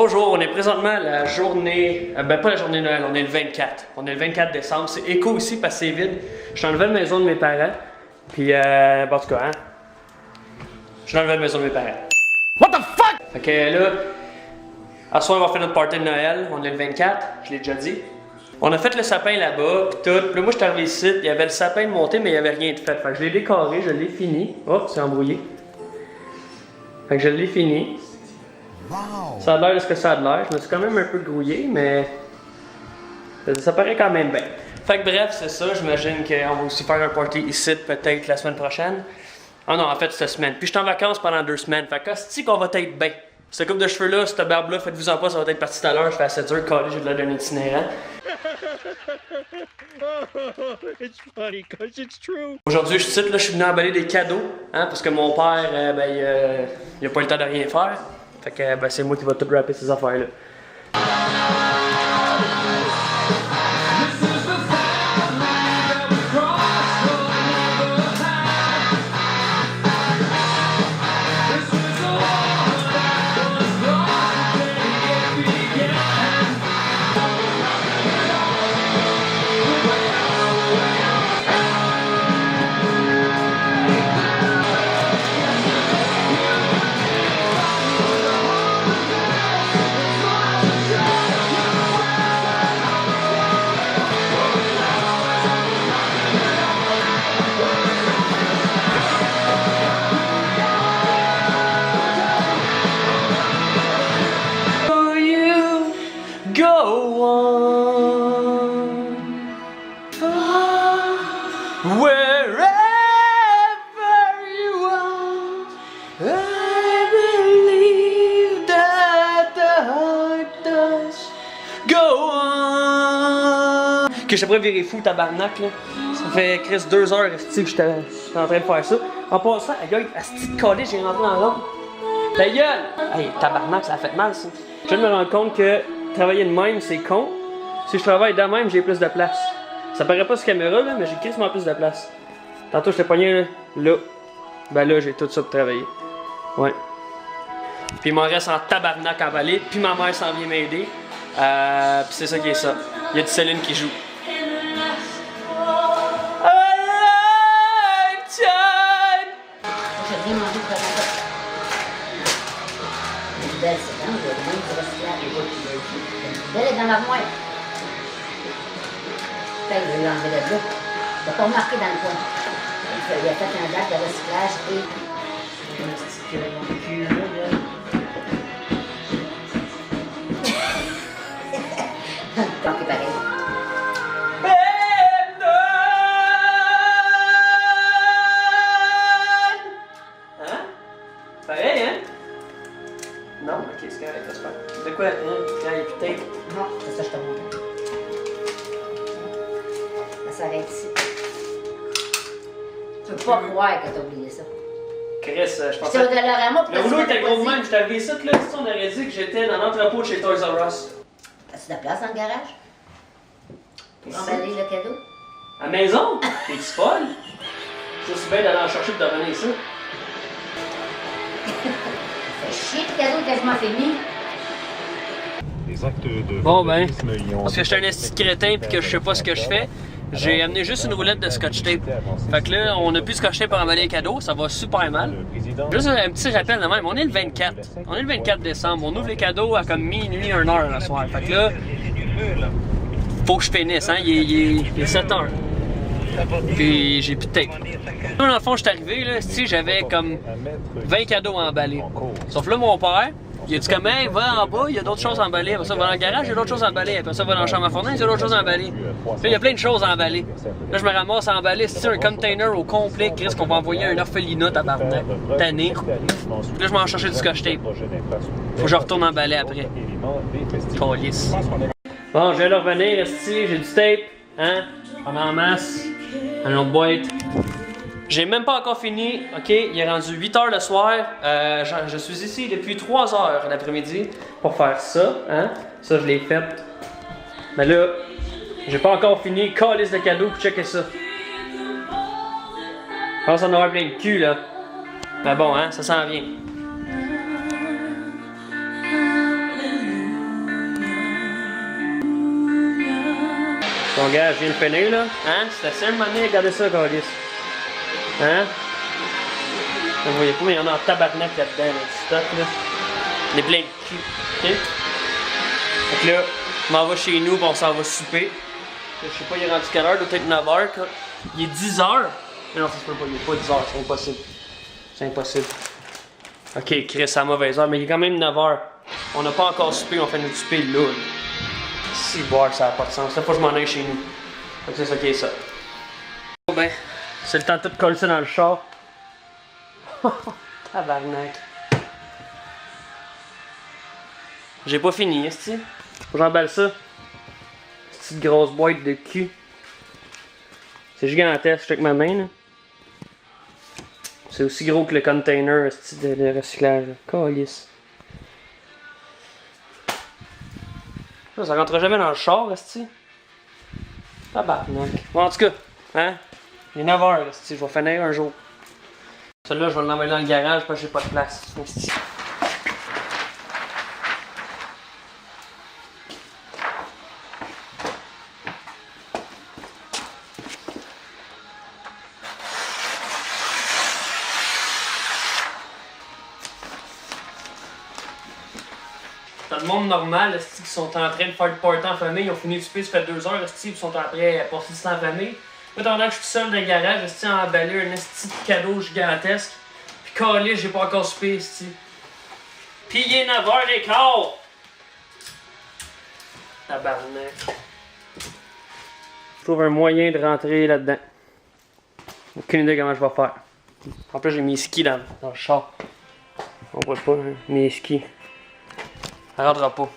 Bonjour, on est présentement à la journée, pas la journée de Noël, on est le 24. On est le 24 décembre, c'est écho ici parce que c'est vide. Je suis dans la nouvelle maison de mes parents, puis en tout cas, hein. Je suis dans la nouvelle maison de mes parents. What the fuck? Fait que là, à soir on va faire notre party de Noël, on est le 24, je l'ai déjà dit. On a fait le sapin là-bas, pis tout. Puis là, moi, je suis arrivé ici, il y avait le sapin de monter, mais il n'y avait rien de fait. Fait que je l'ai décoré, je l'ai fini. Oh, c'est embrouillé. Fait que je l'ai fini. Wow. Ça a l'air de ce que ça a l'air. Je me suis quand même un peu grouillé, mais ça paraît quand même bien. Fait que bref, c'est ça. J'imagine qu'on va aussi faire un party ici, peut-être la semaine prochaine. Ah non, en fait, cette semaine. Puis je suis en vacances pendant 2 semaines. Fait que c'est qu'on va être bien. Cette coupe de cheveux-là, cette barbe-là, faites-vous en pas, ça va être parti tout à l'heure. Je fais assez dur, collé, j'ai de l'air d'un itinérant. It's funny, cause it's true. Aujourd'hui, je suis là, je suis venu emballer des cadeaux, hein, parce que mon père, il a pas eu le temps de rien faire. Fait que c'est moi qui va tout rapper ces affaires-là. Go on, wherever you are, I believe that the heart does go on. Que je pourrais virer fou, tabarnak, là. Ça fait Chris 2 heures que j'étais en train de faire ça. En passant, gars, à ce petit collet, j'ai rentré dans l'ombre. Ta gueule! Hey, tabarnak, ça a fait mal, ça. Je viens de me rendre compte que travailler de même, c'est con. Si je travaille de même, j'ai plus de place. Ça paraît pas sur caméra, là, mais j'ai quasiment plus de place. Tantôt, j'étais pogné là. Ben là, j'ai tout ça pour travailler. Ouais. Puis il m'en reste en tabarnak emballé. Puis ma mère s'en vient m'aider. Puis c'est ça qui est ça. Il y a du Céline qui joue. Belle, c'est quand même du recyclage. Belle est dans l'armoire. Fait que je l'ai enlevé de là. Il n'a pas remarqué dans le coin. Il a fait un date de recyclage et un petit cul là. Donc, c'est pareil. Hein? Pareil, hein? Non, ok, c'est correct, j'espère. De quoi, hein? Quand il y a plus de tape? Non, c'est ça, je te montre. Ça s'arrête ici. Tu peux pas croire que t'as oublié ça. Chris, je pensais... C'est au-delà de moi, le rouleau était gros de même, je t'avais ça, là, si on aurait dit que j'étais dans l'entrepôt chez Toys R Us. As-tu de la place dans le garage? Pour emballer le cadeau? À la maison? T'es-tu folle? C'est aussi bien d'aller en chercher et de revenir ça. Chier, le cadeau est quasiment fini. Bon ben, parce que je suis un esti de crétin pis que je sais pas ce que je fais, j'ai amené juste une roulette de scotch tape. Fait que là, on a plus de scotch tape pour emballer les cadeaux, ça va super mal. Juste un petit rappel de même, on est le 24. On est le 24 décembre, on ouvre les cadeaux à comme minuit, 1h le soir. Fait que là, faut que je finisse, hein, il est 7h. Puis j'ai plus de tape. Dans le fond, je suis arrivé, là, si j'avais comme 20 cadeaux à emballer. Sauf là, mon père, il a dit comme, hey, va en bas, il y a d'autres choses à emballer. Après ça, va dans le garage, il y a d'autres choses à emballer. Après ça, va dans la chambre à fournaise, il y a d'autres choses à emballer. Puis là, il y a plein de choses à emballer. Là, je me ramasse à emballer, c'est un container au complet, Chris, qu'on va envoyer un orphelinat à Barnac. Tanné. Là, je m'en chercher du scotch tape. Faut que je retourne emballer après. Calice. Bon, je viens de revenir, esti, j'ai du tape, hein, en masse, dans une autre boîte. J'ai même pas encore fini, ok, il est rendu 8h le soir, je suis ici depuis 3h l'après-midi pour faire ça, hein, ça je l'ai fait. Mais là, j'ai pas encore fini, calice de cadeaux pour checker ça. Je pense en avoir plein de cul là. Mais bon, hein, ça s'en vient. Bon, gars, je viens de finir, là. Hein? C'est assez un moment donné, regardez ça, Carlis. Hein? Vous voyez pas, mais il y en a en tabarnak là-dedans, là, du stock, là. Il est plein de cul. OK? Donc là, on m'en va chez nous, puis on s'en va souper. Je sais pas, il est rendu quelle heure, doit être 9h. Il est 10h. Mais non, ça se peut pas, il est pas 10h, c'est impossible. C'est impossible. Ok, Chris, c'est à mauvaise heure, mais il est quand même 9h. On n'a pas encore soupé, on fait notre souper là. Si boire, ça n'a pas de sens. Là, faut que je m'en aille chez nous. Donc c'est ça qui est ça. Bon ben, c'est le temps de tout coller ça dans le char. Tabarnak. J'ai pas fini, est-ce que faut que j'emballe ça. Petite grosse boîte de cul. C'est gigantesque, avec ma main là. C'est aussi gros que le container de recyclage. Calice. Ça rentre jamais dans le char, esti. Tabarnak. Bon, en tout cas, hein? Il est 9h, esti. Je vais finir un jour. Celui-là, je vais l'envoyer dans le garage parce que j'ai pas de place. Esti. T'as le monde normal, qui sont en train de faire le party en famille, ils ont fini de souper, ça fait 2 heures, ils sont après à passer du temps en famille. Moi, pendant que je suis seul dans le garage, à emballer un esti de cadeau gigantesque. Puis calé, j'ai pas encore soupé, esti. Pis il est 9h15! Tabarnak. Je trouve un moyen de rentrer là-dedans. Aucune idée comment je vais faire. En plus, j'ai mes skis dans le char. On voit pas, hein, mes skis. Ça rentrera pas.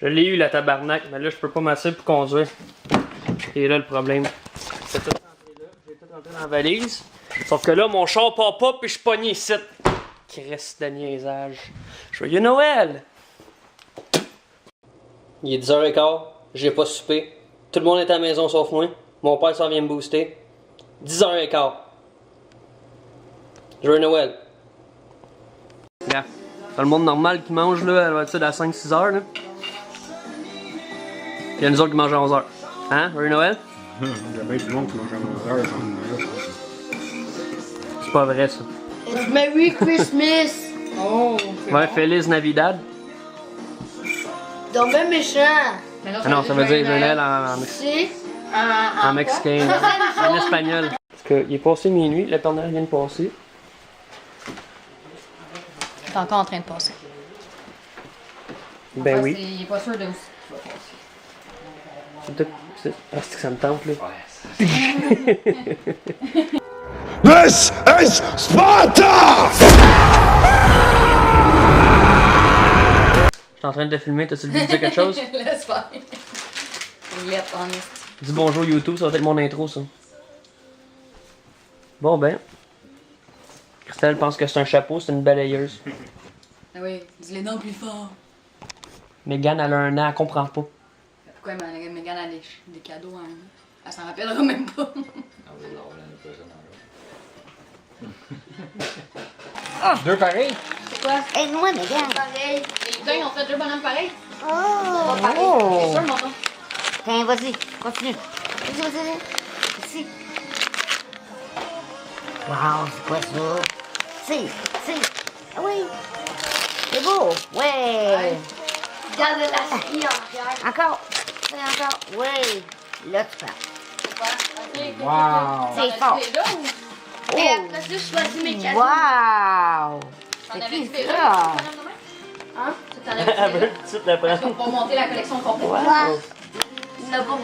Je l'ai eu la tabarnak, mais là je peux pas m'asseoir pour conduire. Et là le problème. J'ai tout rentré là, j'ai tout rentré dans la valise. Sauf que là mon char part pas puis je suis pogné ici. Christ de niaisage. Joyeux Noël! Il est 10h15, j'ai pas soupé. Tout le monde est à la maison sauf moi. Mon père s'en vient me booster. 10h15. Joyeux Noël! Yeah. T'as le monde normal qui mange là, elle va être à 5-6h là. Puis il y a nous autres qui mangent à 11h. Hein? Joyeux Noël? Il y a bien du monde qui mange à 11h. C'est pas vrai ça. It's Merry Christmas! Oh! Ouais, Feliz Navidad. Donc ben méchant! Ah non, ça veut dire Joël C'est en mexicain, en espagnol. Parce qu'il est passé minuit, le Père Noël vient de passer. T'es encore en train de passer. Ben oui. Il est pas sûr de où. Ah, c'est que ça me tente là. This is Sparta! Je suis en train de te filmer, t'as-tu le goût de dire quelque chose? Laisse faire. Lettre en est. Dis bonjour YouTube, ça va être mon intro ça. Bon ben. Christelle pense que c'est un chapeau, c'est une balayeuse. Ah oui, dis-les non plus fort. Megan elle a un an, elle comprend pas. Pourquoi Megan a des cadeaux, hein? Elle s'en rappellera même pas. Deux pareils? C'est quoi? Aide-moi, Megan. Pareil. Les deux, ils ont fait deux bonhommes pareils? Oh! Pareil. Oh! C'est sûr, mon Tiens, vas-y, continue. Vas-y. Ici. Wow, c'est quoi ça? Si. Ah oui. C'est beau. Ouais. Regarde la ski en arrière. Encore. Encore. Oui. Là, tu parles. Wow! C'est fort. Et après ça, je choisis mes cadeaux. Wow. T'en C'est avais qui dit ça? Hein? Tu t'en avais Elle veut dit tout de suite la Parce prendre. qu'on va monter la collection complète. Wow. Il n'a pas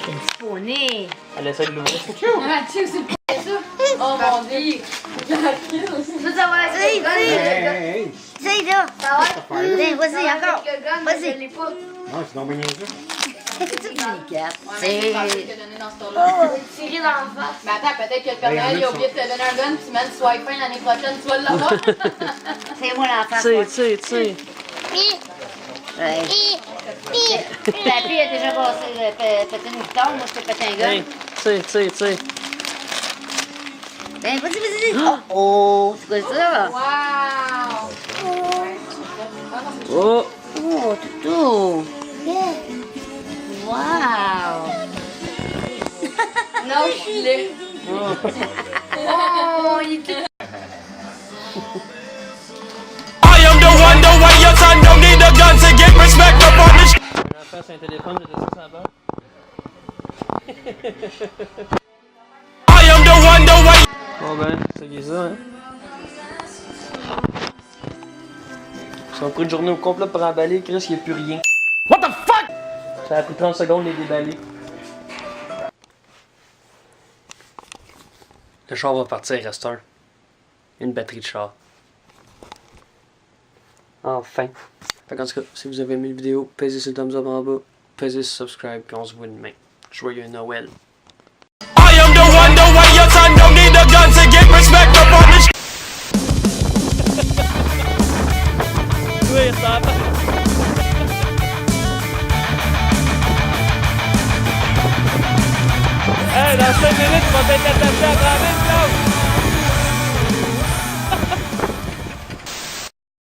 C'est un petit poney. Elle essaie de l'ouvrir. Ah, tu sais, c'est pas ça. Oh mon dieu. Ça va être Hey, Hey! Tiens, là. Ça va être Tiens, vas-y, encore. quelques gars, Vas-y. mais je l'ai pas. Non, c'est donc bien ça. C'est une mini-carte. Ouais, C'est... mais c'est que donné dans ce tour-là. Tiré dans la face. Mais attends, peut-être que le Père Noël il a oublié de te donner un gun, puis man, tu vas être fin l'année prochaine, tu vas l'avoir. C'est moi l'enfant. Tire. Ouais. Papy a déjà passé pété une guitare, moi je t'ai pété un gun. Tire. Ben, vas-y. Oh, c'est quoi ça? Wow! Oh! Oh, toutou. Wow. Non, je l'ai. Oh, il est I am the one, the way your son don't need a gun to get respect up on this. Un enfant sur un téléphone, j'ai laissé ça bas. I am the one, the way. Bon ben, c'est qui ça, hein? Ça a pris une journée au complet pour emballer, Chris, il n'y a plus rien. What the fuck? Ça a pris 30 secondes de les déballer. Le char va partir, reste un. Une batterie de char. Enfin. Fait qu'en tout cas, si vous avez aimé la vidéo, pesez sur le thumbs up en bas, pesez sur subscribe, puis on se voit demain. Joyeux Noël. I am the one, the way your son don't need a gun to get respect up on this. Oui, ça va. Hey, dans 5 minutes, tu vas péter